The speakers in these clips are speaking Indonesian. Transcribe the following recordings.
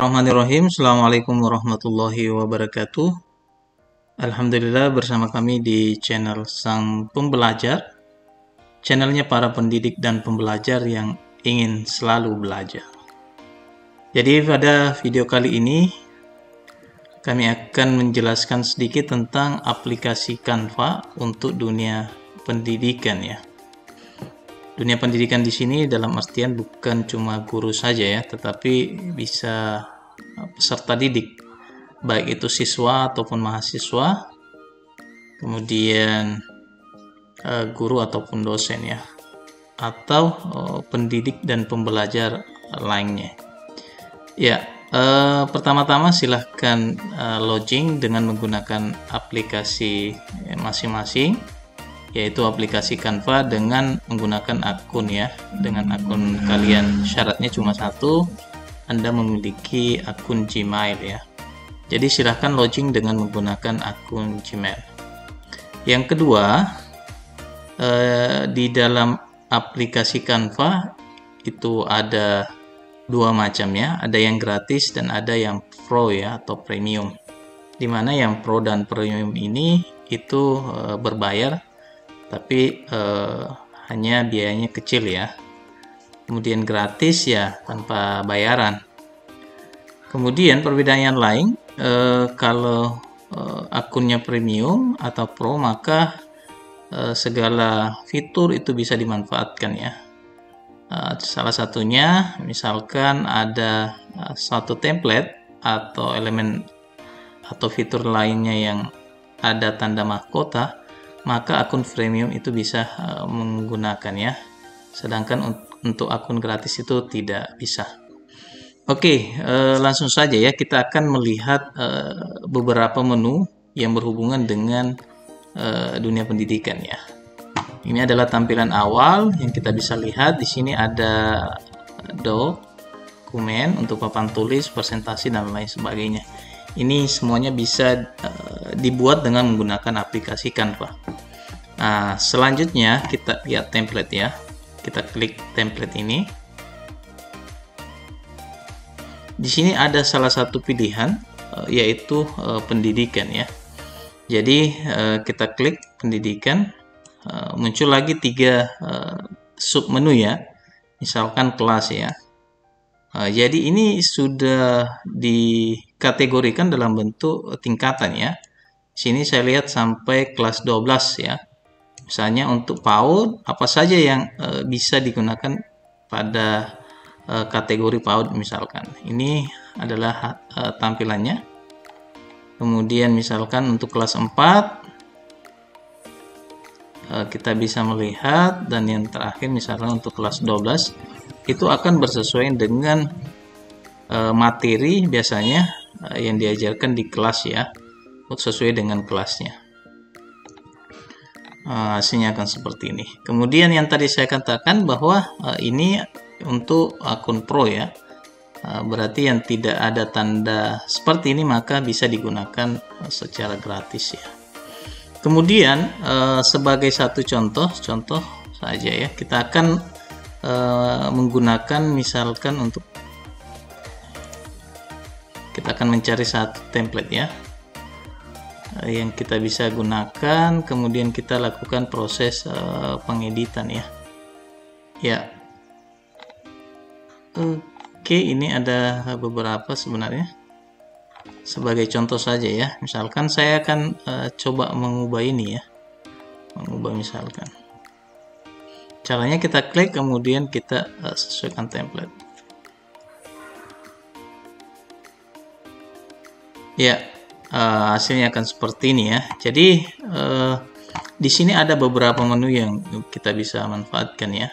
Bismillahirrahmanirrahim. Assalamualaikum warahmatullahi wabarakatuh. Alhamdulillah bersama kami di channel Sang Pembelajar, channelnya para pendidik dan pembelajar yang ingin selalu belajar. Jadi pada video kali ini kami akan menjelaskan sedikit tentang aplikasi Canva untuk dunia pendidikan ya. Dunia pendidikan di sini dalam artian bukan cuma guru saja ya, tetapi bisa peserta didik, baik itu siswa ataupun mahasiswa, kemudian guru ataupun dosen ya, atau pendidik dan pembelajar lainnya. Ya, pertama-tama silahkan login dengan menggunakan aplikasi masing-masing, yaitu aplikasi Canva dengan menggunakan akun ya. Dengan akun kalian, syaratnya cuma satu, Anda memiliki akun Gmail ya. Jadi silahkan login dengan menggunakan akun Gmail. Yang kedua, di dalam aplikasi Canva itu ada dua macam ya, ada yang gratis dan ada yang pro ya atau premium. Dimana yang pro dan premium ini itu berbayar, tapi hanya biayanya kecil ya. Kemudian gratis ya tanpa bayaran. Kemudian perbedaan yang lain, kalau akunnya premium atau pro, maka segala fitur itu bisa dimanfaatkan ya. Salah satunya misalkan ada suatu template atau elemen atau fitur lainnya yang ada tanda mahkota, maka akun premium itu bisa menggunakan ya, sedangkan untuk akun gratis itu tidak bisa. Oke, langsung saja ya, kita akan melihat beberapa menu yang berhubungan dengan dunia pendidikan ya. Ini adalah tampilan awal yang kita bisa lihat. Di sini ada dokumen untuk papan tulis, presentasi dan lain sebagainya. Ini semuanya bisa dibuat dengan menggunakan aplikasi Canva. Nah, selanjutnya kita lihat template ya. Kita klik template ini. Di sini ada salah satu pilihan, yaitu pendidikan ya. Jadi kita klik pendidikan, muncul lagi tiga sub menu ya. Misalkan kelas ya. Jadi ini sudah dikategorikan dalam bentuk tingkatan ya. Sini saya lihat sampai kelas 12 ya. Misalnya untuk PAUD, apa saja yang bisa digunakan pada kategori PAUD misalkan. Ini adalah tampilannya. Kemudian misalkan untuk kelas 4 kita bisa melihat, dan yang terakhir misalkan untuk kelas 12 itu akan bersesuaian dengan materi biasanya yang diajarkan di kelas ya, sesuai dengan kelasnya. Hasilnya akan seperti ini. Kemudian yang tadi saya katakan bahwa ini untuk akun pro ya, berarti yang tidak ada tanda seperti ini maka bisa digunakan secara gratis ya. Kemudian sebagai satu contoh saja ya, kita akan menggunakan misalkan untuk kita akan mencari satu template ya yang kita bisa gunakan, kemudian kita lakukan proses pengeditan ya. Oke, ini ada beberapa sebenarnya. Sebagai contoh saja ya, misalkan saya akan coba mengubah ini ya, misalkan. Caranya kita klik, kemudian kita sesuaikan template. Ya, hasilnya akan seperti ini ya. Jadi di sini ada beberapa menu yang kita bisa manfaatkan ya.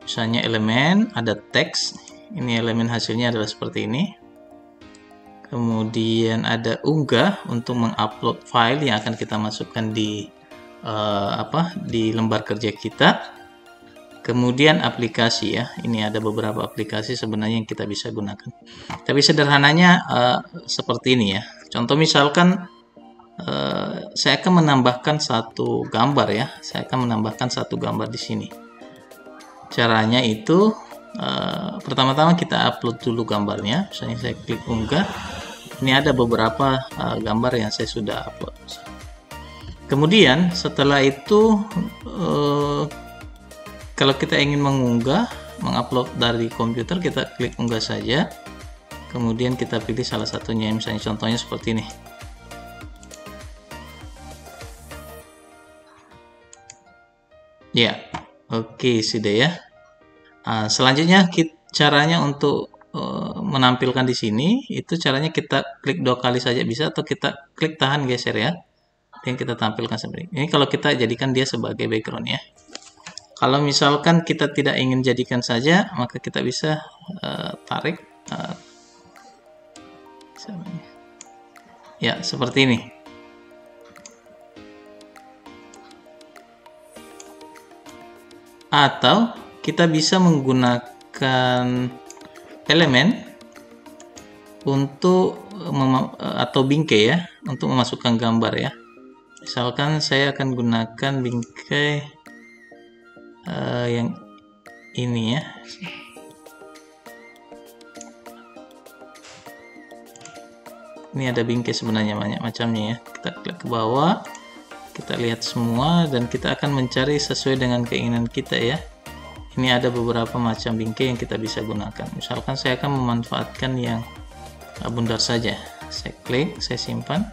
Misalnya elemen, ada teks. Ini elemen hasilnya adalah seperti ini. Kemudian ada unggah untuk mengupload file yang akan kita masukkan di lembar kerja kita. Kemudian aplikasi ya, ini ada beberapa aplikasi sebenarnya yang kita bisa gunakan. Tapi sederhananya seperti ini ya. Contoh misalkan saya akan menambahkan satu gambar ya. Saya akan menambahkan satu gambar di sini. Caranya itu pertama-tama kita upload dulu gambarnya. Misalnya saya klik unggah. Ini ada beberapa gambar yang saya sudah upload. Kemudian setelah itu kalau kita ingin mengupload dari komputer, kita klik unggah saja. Kemudian kita pilih salah satunya, misalnya contohnya seperti ini. Ya, oke, sudah ya. Selanjutnya caranya untuk menampilkan di sini itu caranya kita klik 2 kali saja bisa, atau kita klik tahan geser ya. Yang kita tampilkan seperti ini. Kalau kita jadikan dia sebagai background ya. Kalau misalkan kita tidak ingin jadikan saja, maka kita bisa tarik ya seperti ini. Atau kita bisa menggunakan elemen untuk atau bingkai ya, untuk memasukkan gambar ya. Misalkan saya akan gunakan bingkai yang ini ya. Ini ada bingkai sebenarnya banyak macamnya ya. Kita klik ke bawah, kita lihat semua, dan kita akan mencari sesuai dengan keinginan kita ya. Ini ada beberapa macam bingkai yang kita bisa gunakan. Misalkan saya akan memanfaatkan yang bundar saja. Saya klik, saya simpan.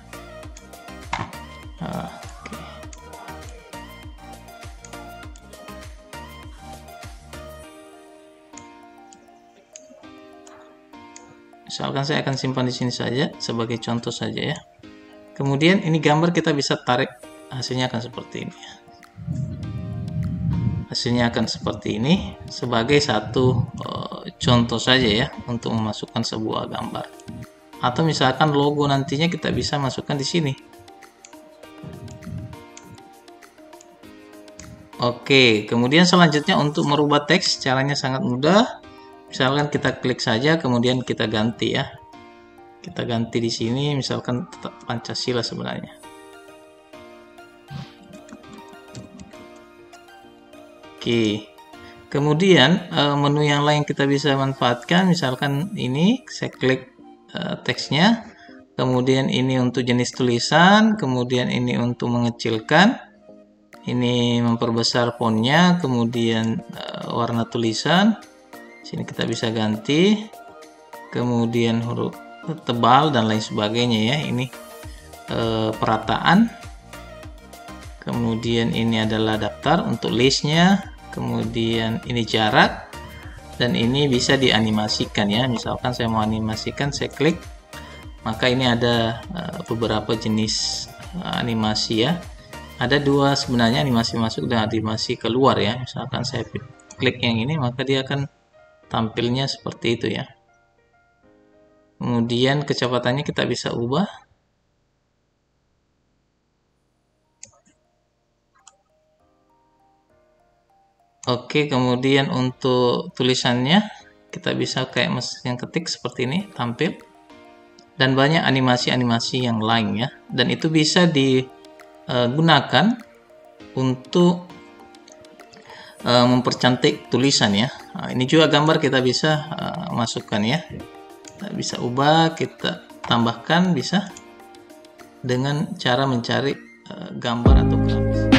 Oke. Misalkan saya akan simpan di sini saja sebagai contoh saja ya. Kemudian ini gambar kita bisa tarik, hasilnya akan seperti ini. Hasilnya akan seperti ini sebagai satu contoh saja ya untuk memasukkan sebuah gambar. Atau misalkan logo nantinya kita bisa masukkan di sini. Oke, kemudian selanjutnya untuk merubah teks caranya sangat mudah. Misalkan kita klik saja, kemudian kita ganti ya. Kita ganti di sini, misalkan tetap Pancasila sebenarnya. Oke. Kemudian menu yang lain kita bisa manfaatkan, misalkan ini saya klik teksnya, kemudian ini untuk jenis tulisan, kemudian ini untuk mengecilkan, ini memperbesar fontnya, kemudian warna tulisan. Sini kita bisa ganti, kemudian huruf tebal dan lain sebagainya ya. Ini perataan, kemudian ini adalah daftar untuk listnya, kemudian ini jarak, dan ini bisa dianimasikan ya. Misalkan saya mau animasikan, saya klik, maka ini ada beberapa jenis animasi ya. Ada dua sebenarnya, animasi masuk dan animasi keluar ya. Misalkan saya klik yang ini, maka dia akan tampilnya seperti itu ya. Kemudian kecepatannya kita bisa ubah. Oke, kemudian untuk tulisannya kita bisa kayak mesin ketik seperti ini tampil. Dan banyak animasi-animasi yang lain ya. Dan itu bisa digunakan untuk mempercantik tulisan ya. Nah, ini juga gambar kita bisa masukkan ya. Kita bisa ubah, kita tambahkan bisa dengan cara mencari gambar atau grafis.